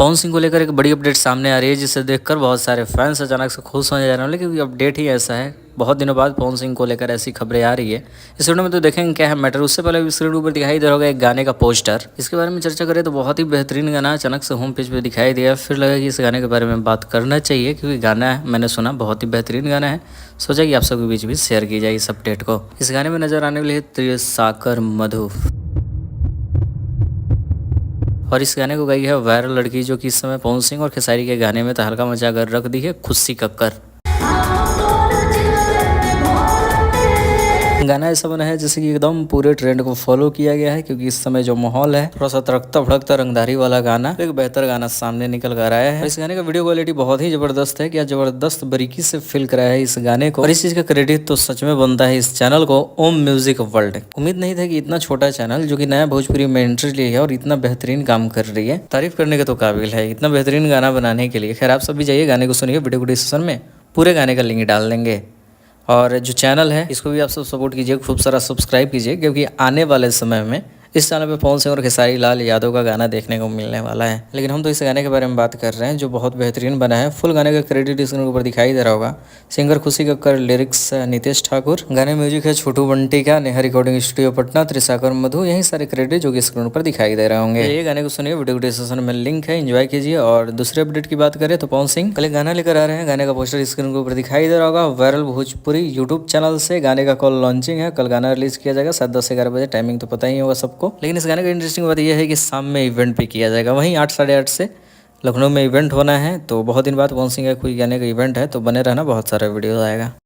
पवन सिंह को लेकर एक बड़ी अपडेट सामने आ रही है, जिसे देखकर बहुत सारे फैंस अचानक से खुश होने जा रहे हैं। लेकिन अपडेट ही ऐसा है, बहुत दिनों बाद पवन सिंह को लेकर ऐसी खबरें आ रही है। इस वीडियो में तो देखेंगे क्या है मैटर। उससे पहले स्क्रीन के ऊपर दिखाई दे रहा होगा एक गाने का पोस्टर। इसके बारे में चर्चा करें तो बहुत ही बेहतरीन गाना अचानक से होम पेज पे दिखाई दिया। फिर लगा कि इस गाने के बारे में बात करना चाहिए, क्योंकि गाना मैंने सुना बहुत ही बेहतरीन गाना है। सोचा कि आप सबके बीच भी शेयर की जाए इस अपडेट को। इस गाने में नजर आने वाली है त्रिसाकर मधु, और इस गाने को गाई है वायरल लड़की, जो कि इस समय पवन सिंह और खेसारी के गाने में तहलका मचा कर रख दी है, खुशी कक्कर। गाना ऐसा बना है जैसे कि एकदम पूरे ट्रेंड को फॉलो किया गया है, क्योंकि इस समय जो माहौल है थोड़ा सा तड़कता भड़कता रंगधारी वाला गाना, एक बेहतर गाना सामने निकल कर आया है। इस गाने का वीडियो क्वालिटी बहुत ही जबरदस्त है। क्या जबरदस्त बारीकी से फिल कराया है इस गाने को, और इस चीज का क्रेडिट तो सच में बनता है इस चैनल को, ओम म्यूजिक वर्ल्ड। उम्मीद नहीं था कि इतना छोटा चैनल जो कि नया भोजपुरी में एंट्री ली है और इतना बेहतरीन काम कर रही है, तारीफ करने के तो काबिल है इतना बेहतरीन गाना बनाने के लिए। खैर आप सब भी जाइए गाने को सुनिए, वीडियो को डिस्क्रिप्शन में पूरे गाने का लिंक डाल देंगे। और जो चैनल है इसको भी आप सब सपोर्ट कीजिए, खूब सारा सब्सक्राइब कीजिए, क्योंकि आने वाले समय में इस चैनल पे पवन सिंह और खेसारी लाल यादव का गाना देखने को मिलने वाला है। लेकिन हम तो इस गाने के बारे में बात कर रहे हैं जो बहुत बेहतरीन बना है। फुल गाने का क्रेडिट स्क्रीन के ऊपर दिखाई दे रहा होगा। सिंगर खुशी कक्कर, लिरिक्स नितेश ठाकुर, गाने म्यूजिक है छोटू बंटी का, नेहा रिकॉर्डिंग स्टूडियो पटना, त्रिसाकर मधु, यही सारे क्रेडिट जो कि स्क्रीन पर दिखाई दे रहे होंगे। ये गाने को सुनिए, वीडियो डिस्क्रिप्शन में लिंक है, एंजॉय कीजिए। और दूसरे अपडेट की बात करें तो पवन सिंह कल गाना लेकर आ रहे हैं। गाने का पोस्टर स्क्रीन के ऊपर दिखाई दे रहा होगा। वायरल भोजपुरी यूट्यूब चैनल से गाने का कल लॉन्चिंग है। कल गाना रिलीज किया जाएगा 7, 10, 11 बजे, टाइमिंग तो पता ही होगा सबको। लेकिन इस गाने का इंटरेस्टिंग बात यह है कि शाम में इवेंट पे किया जाएगा, वहीं 8, साढ़े 8 से लखनऊ में इवेंट होना है। तो बहुत दिन बाद पवन सिंह का कोई गाने का इवेंट है, तो बने रहना, बहुत सारा वीडियो आएगा।